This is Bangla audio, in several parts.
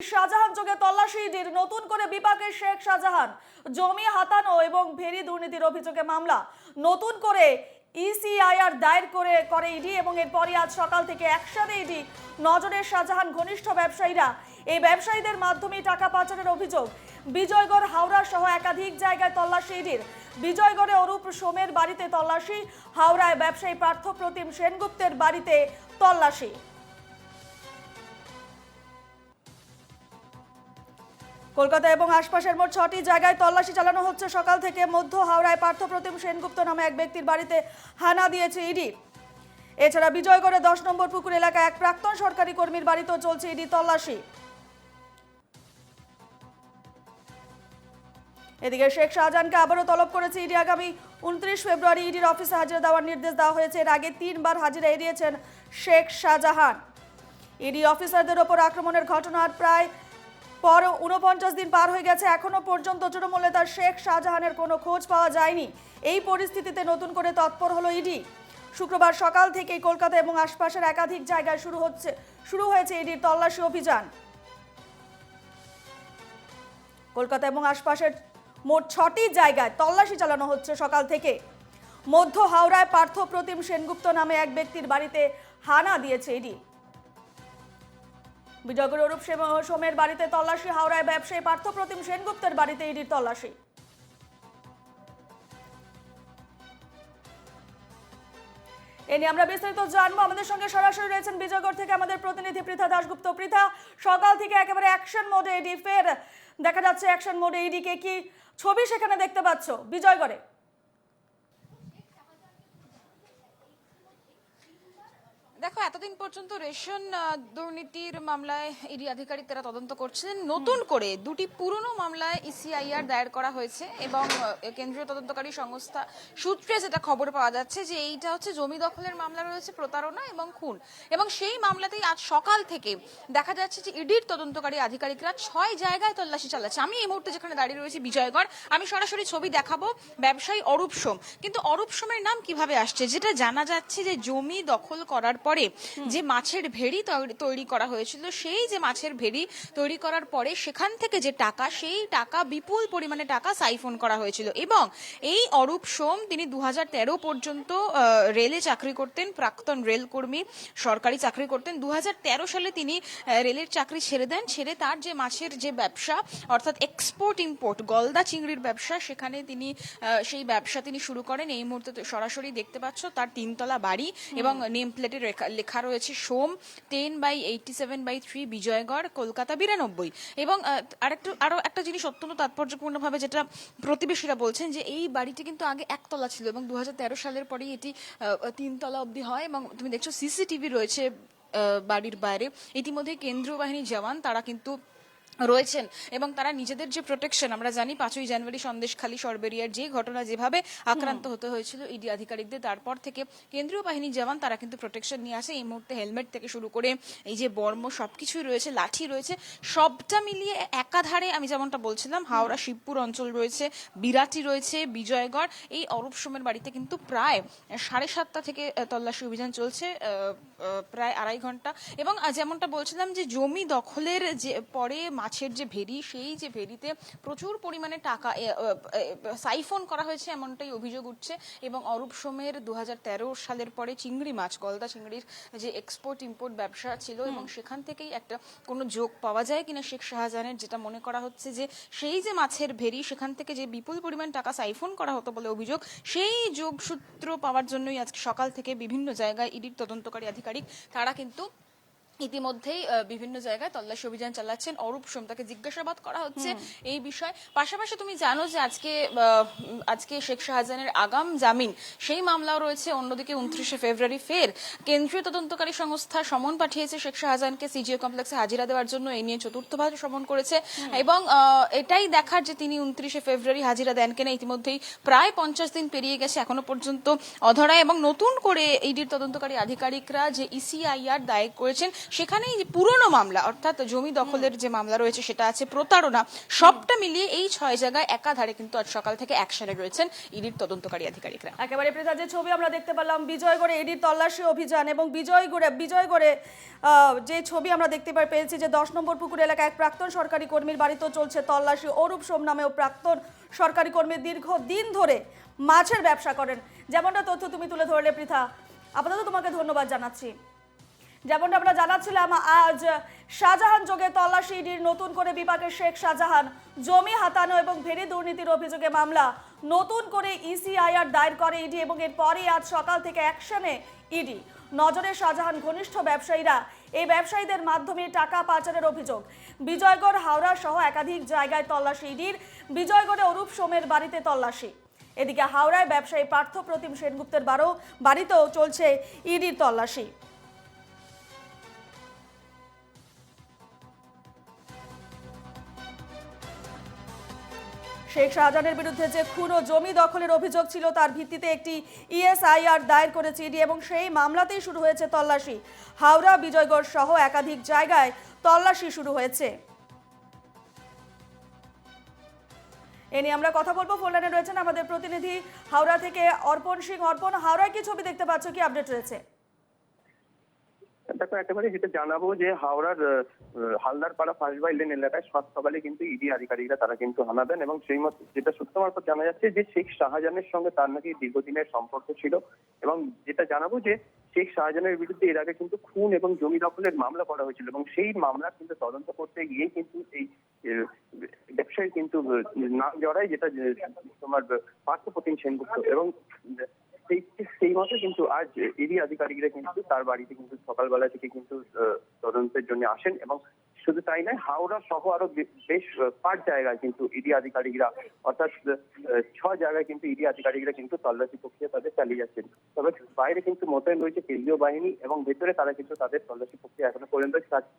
শাহজাহান যোগে তল্লাশি ইডির, নতুন করে বিপাকে শেখ শাহজাহান, জমি হাতানো এবং ভেরি দুর্নীতির অভিযোগে মামলা। নতুন করে ইসিআইআর দায়ের করে ইডি এবং এরপরই আজ সকাল থেকে একসাথে ইডি নজরে শাহজাহান ঘনিষ্ঠ ব্যবসায়ীরা। এই ব্যবসায়ীদের মাধ্যমে টাকা পাচারের অভিযোগ। বিজয়গড়, হাওড়া সহ একাধিক জায়গায় তল্লাশি ইডির। বিজয়গড়ে অরূপ সোমের বাড়িতে তল্লাশি, হাওড়ায় ব্যবসায়ী পার্থ প্রতিম সেনগুপ্তের বাড়িতে তল্লাশি। কলকাতা এবং আশপাশের মোট 6টি জায়গায় তল্লাশি চালানো হচ্ছে সকাল থেকে। মধ্য হাওড়ায় পার্থ প্রতিম সেনগুপ্ত নামে এক ব্যক্তির বাড়িতে হানা দিয়েছে ইডি। এছাড়া বিজয়গড়ে 10 নম্বর পুকুর এলাকায় এক প্রাক্তন সরকারি কর্মীর বাড়িতেও চলছে ইডি তল্লাশি। এদিকে শেখ শাহজাহানকে আবারও তলব করেছে ইডি। আগামী 29 ফেব্রুয়ারি ইডির অফিসে হাজিরা দেওয়ার নির্দেশ দেওয়া হয়েছে। এর আগে 3 বার হাজিরা এড়িয়েছেন শেখ শাহজাহান। ইডি অফিসারদের ওপর আক্রমণের ঘটনার প্রায় 49 দিন পার হয়ে গেছে, এখনো পর্যন্ত তৃণমূল নেতা শেখ শাহজাহানের কোনো খোঁজ পাওয়া যায়নি। এই পরিস্থিতিতে নতুন করে তৎপর হলো ইডি। শুক্রবার সকাল থেকেই কলকাতা এবং আশপাশের একাধিক জায়গায় শুরু হয়েছে ইডির তল্লাশি অভিযান। কলকাতা এবং আশপাশের মোট 6টি জায়গায় তল্লাশি চালানো হচ্ছে সকাল থেকে। মধ্য হাওড়ায় পার্থ প্রতিম সেনগুপ্ত নামে এক ব্যক্তির বাড়িতে হানা দিয়েছে ইডি। বিজয়গড় অরূপ সোমের বাড়িতে তল্লাশি, হাওড়ায় ব্যবসায়ী পার্থ প্রতিম সেনগুপ্তের বাড়িতে ইডির তল্লাশি। এ নিয়ে আমরা বিস্তারিত জানবো। আমাদের সঙ্গে সরাসরি রয়েছেন বিজয়গড় থেকে আমাদের প্রতিনিধি পৃথা দাশগুপ্ত। পৃথা, সকাল থেকে একেবারে অ্যাকশন মোডে ইডি, ফের দেখা যাচ্ছে অ্যাকশন মোডে ইডিকে, কি ছবি সেখানে দেখতে পাচ্ছ বিজয়গড়ে? দেখো, এতদিন পর্যন্ত রেশন দুর্নীতির মামলায় ইডি আধিকারিক তারা তদন্ত করছেন। নতুন করে 2টি পুরনো মামলায় ইসিআইআর দায়ের করা হয়েছে এবং কেন্দ্রীয় তদন্তকারী সংস্থা সূত্রে যেটা খবর পাওয়া যাচ্ছে যে এইটা হচ্ছে জমি দখলের মামলা রয়েছে, প্রতারণা এবং খুন। এবং সেই মামলাতেই আজ সকাল থেকে দেখা যাচ্ছে যে ইডির তদন্তকারী আধিকারিকরা 6 জায়গায় তল্লাশি চালাচ্ছে। আমি এই মুহূর্তে যেখানে দাঁড়িয়ে রয়েছি বিজয়গড়, আমি সরাসরি ছবি দেখাবো। ব্যবসায়ী অরূপ সোম, কিন্তু অরূপ সোমের নাম কিভাবে আসছে? যেটা জানা যাচ্ছে যে জমি দখল করার পরে যে মাছের ভেড়ি তৈরি করা হয়েছিল, সেই যে মাছের ভেড়ি তৈরি করার পরে সেখান থেকে যে টাকা, সেই টাকা বিপুল পরিমাণে টাকা সাইফন করা হয়েছিল। এবং এই অরূপ সোম তিনি 2013 পর্যন্ত রেলে চাকরি করতেন, প্রাক্তন রেল কর্মী, সরকারি চাকরি করতেন। 2013 সালে তিনি রেলের চাকরি ছেড়ে দেন। ছেড়ে তার যে মাছের যে ব্যবসা, অর্থাৎ এক্সপোর্ট ইম্পোর্ট গলদা চিংড়ির ব্যবসা, সেখানে তিনি সেই ব্যবসা তিনি শুরু করেন। এই মুহূর্তে সরাসরি দেখতে পাচ্ছ তার 3 তলা বাড়ি এবং নেম প্লেটে লেখা রয়েছে সোম 10/87/3 বিজয়গড়, কলকাতা 92। এবং আরো একটা জিনিস অত্যন্ত তাৎপর্যপূর্ণ ভাবে যেটা প্রতিবেশীরা বলছেন যে এই বাড়িটি কিন্তু আগে 1 তলা ছিল এবং 2013 সালের পরেই এটি 3 তলা অবধি হয়। এবং তুমি দেখছো সিসিটিভি রয়েছে বাড়ির বাইরে। ইতিমধ্যে কেন্দ্রীয় বাহিনীর জওয়ান তারা কিন্তু রয়েছেন এবং তারা নিজেদের যে প্রোটেকশন, আমরা জানি 5ই জানুয়ারি সন্দেশখালী সরবেরিয়ার যে ঘটনা, যেভাবে আক্রান্ত হতে হয়েছিল ইডি আধিকারিকদের, তারপর থেকে কেন্দ্রীয় বাহিনীর জওয়ান তারা কিন্তু প্রোটেকশন নিয়ে আসে। এই মুহূর্তে হেলমেট থেকে শুরু করে এই যে বর্ম সবকিছুই রয়েছে, লাঠি রয়েছে, সবটা মিলিয়ে একাধারে আমি যেমনটা বলছিলাম হাওড়া শিবপুর অঞ্চল রয়েছে, বিরাটি রয়েছে, বিজয়গড়। এই অরূপ সোমের বাড়িতে কিন্তু প্রায় 7:30 থেকে তল্লাশি অভিযান চলছে, প্রায় 2.5 ঘন্টা। এবং যেমনটা বলছিলাম যে জমি দখলের যে পরে মাছের যে ভেড়ি, সেই যে ভেড়িতে প্রচুর পরিমাণে টাকা সাইফন করা হয়েছে এমনটাই অভিযোগ উঠছে। এবং অরূপ সোমের 2013 সালের পরে চিংড়ি মাছ, গলদা চিংড়ির যে এক্সপোর্ট ইম্পোর্ট ব্যবসা ছিল এবং সেখান থেকেই একটা কোনো যোগ পাওয়া যায় কিনা শেখ শাহজাহানের, যেটা মনে করা হচ্ছে যে সেই যে মাছের ভেড়ি, সেখান থেকে যে বিপুল পরিমাণ টাকা সাইফন করা হতো বলে অভিযোগ, সেই যোগসূত্র পাওয়ার জন্যই আজকে সকাল থেকে বিভিন্ন জায়গায় ইডির তদন্তকারী আধিকারিক তারা কিন্তু ইতিমধ্যেই বিভিন্ন জায়গায় তল্লাশি অভিযান চালাচ্ছেন। অরূপ সোম, তাকে জিজ্ঞাসাবাদ করা হচ্ছে এই বিষয়ে। পাশাপাশি তুমি জানো যে আজকে শেখ শাহজাহানের আগাম জামিন, সেই মামলাও রয়েছে। অন্যদিকে 29 ফেব্রুয়ারি ফের কেন্দ্রীয় তদন্তকারী সংস্থা সমন পাঠিয়েছে শেখ শাহজাহানকে সিজিও কমপ্লেক্সে হাজিরা দেওয়ার জন্য। এই নিয়ে চতুর্থবার সমন করেছে এবং এটাই দেখার যে তিনি 29 ফেব্রুয়ারি হাজিরা দেন কিনা। ইতিমধ্যেই প্রায় 50 দিন পেরিয়ে গেছে, এখনো পর্যন্ত অধরা। এবং নতুন করে ইডির তদন্তকারী আধিকারিকরা যে ইসিআইআর দায়ের করেছেন সেখানেই যে পুরনো মামলা অর্থাৎ জমি দখলের যে মামলা রয়েছে সেটা আছে প্রতারণা, সবটা মিলিয়ে এই 6 জায়গায় একাধারে কিন্তু আজ সকাল থেকে অ্যাকশনে রয়েছেন ইডির তদন্তকারী আধিকারিকরা। একেবারে পৃথা, যে ছবি আমরা দেখতে পেলাম বিজয়গড়ে ইডির তল্লাশি অভিযান এবং বিজয়গড়ে যে ছবি আমরা দেখতে পেয়েছি যে 10 নম্বর পুকুর এলাকায় এক প্রাক্তন সরকারি কর্মীর বাড়িতেও চলছে তল্লাশি। অরূপ সোম নামেও প্রাক্তন সরকারি কর্মী দীর্ঘদিন ধরে মাছের ব্যবসা করেন, যেমনটা তথ্য তুমি তুলে ধরলে পৃথা। আপাতত তোমাকে ধন্যবাদ জানাচ্ছি। যেমনটা আমরা জানাচ্ছিলাম, আজ শাহজাহান যোগে তল্লাশি ইডির। নতুন করে বিপাকে শেখ শাহজাহান, জমি হাতানো এবং ভেরি দুর্নীতির অভিযোগে মামলা। নতুন করে ইসিআইআর দায়ের করে ইডি এবং এরপরই আজ সকাল থেকে অ্যাকশনে ইডি। নজরে শাহজাহান ঘনিষ্ঠ ব্যবসায়ীরা, এই ব্যবসায়ীদের মাধ্যমে টাকা পাচারের অভিযোগ। বিজয়গড়, হাওড়া সহ একাধিক জায়গায় তল্লাশি ইডির। বিজয়গড়ে অরূপ সোমের বাড়িতে তল্লাশি। এদিকে হাওড়ায় ব্যবসায়ী পার্থ প্রতিম সেনগুপ্তের বাড়িতেও চলছে ইডির তল্লাশি। শেখ শাহজাহানের বিরুদ্ধে যে খুন ও জমি দখলের অভিযোগ ছিল তার ভিত্তিতে একটি ইএসআইআর দায়ের করেছে ইডি এবং সেই মামলাতেই শুরু হয়েছে তল্লাশি। হাওড়া, বিজয়গড় সহ একাধিক জায়গায় তল্লাশি শুরু হয়েছে। এ নিয়ে আমরা কথা বলবো। ফোন লাইনে রয়েছেন আমাদের প্রতিনিধি হাওড়া থেকে অর্পণ সিং। অর্পণ, হাওড়ায় কি ছবি দেখতে পাচ্ছ, কি আপডেট রয়েছে? দেখো, একেবারে যেটা জানাবো যে হাওড়ার হালদারপাড়া ফার্স্ট বাই লেন এলাকায় সাত সকালে কিন্তু ইডি আধিকারিকরা তারা কিন্তু হানা দেন এবং সেই মতো যেটা সূত্র মারফত জানা যাচ্ছে যে শেখ শাহজাহানের সঙ্গে তার নাকি দীর্ঘদিনের সম্পর্ক ছিল এবং যেটা জানাবো যে শেখ শাহজাহানের বিরুদ্ধে এর আগে কিন্তু খুন এবং জমি দখলের মামলা করা হয়েছিল এবং সেই মামলা কিন্তু তদন্ত করতে গিয়ে কিন্তু এই ব্যবসায়ী কিন্তু নাম জড়ায়, যেটা তোমার পার্থ প্রতিম সেনগুপ্ত এবং সেই মতো কিন্তু আজ ইডি আধিকারিকরা কিন্তু তার বাড়িতে কিন্তু সকালবেলা থেকে কিন্তু তদন্তের জন্য আসেন এবং শুধু তাই নয়, হাওড়া সহ আরো বেশ 5 জায়গায় কিন্তু ইডি আধিকারিকরা অর্থাৎ 6 জায়গায় কিন্তু ইডি আধিকারিকরা কিন্তু তল্লাশি প্রক্রিয়া তাদের চালিয়ে যাচ্ছেন। তবে বাইরে কিন্তু মোতায়েন রয়েছে কেন্দ্রীয় বাহিনী এবং ভেতরে তারা কিন্তু তাদের তল্লাশি প্রক্রিয়া এখনো পর্যন্ত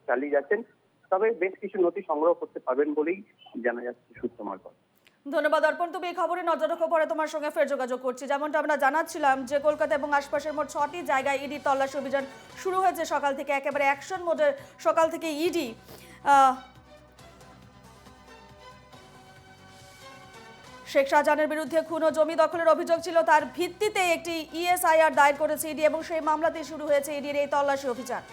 চালিয়ে যাচ্ছেন। তবে বেশ কিছু নথি সংগ্রহ করতে পারবেন বলেই জানা যাচ্ছে সূত্র মারফত। ধন্যবাদ অর্পণ, তুমি এই খবরে নজর রাখো, পরে তোমার সঙ্গে ফের যোগাযোগ করছি। যেমনটা আমরা জানাচ্ছিলাম যে কলকাতা এবং আশপাশের মোট 6টি জায়গায় ইডি তল্লাশি অভিযান শুরু হয়েছে সকাল থেকে। একেবারে অ্যাকশন মোডে সকাল থেকে ইডি। শেখ শাহজাহানের বিরুদ্ধে খুন ও জমি দখলের অভিযোগ ছিল, তার ভিত্তিতে একটি ইএসআইআর দায়ের করেছে ইডি এবং সেই মামলাতে শুরু হয়েছে ইডির এই তল্লাশি অভিযান।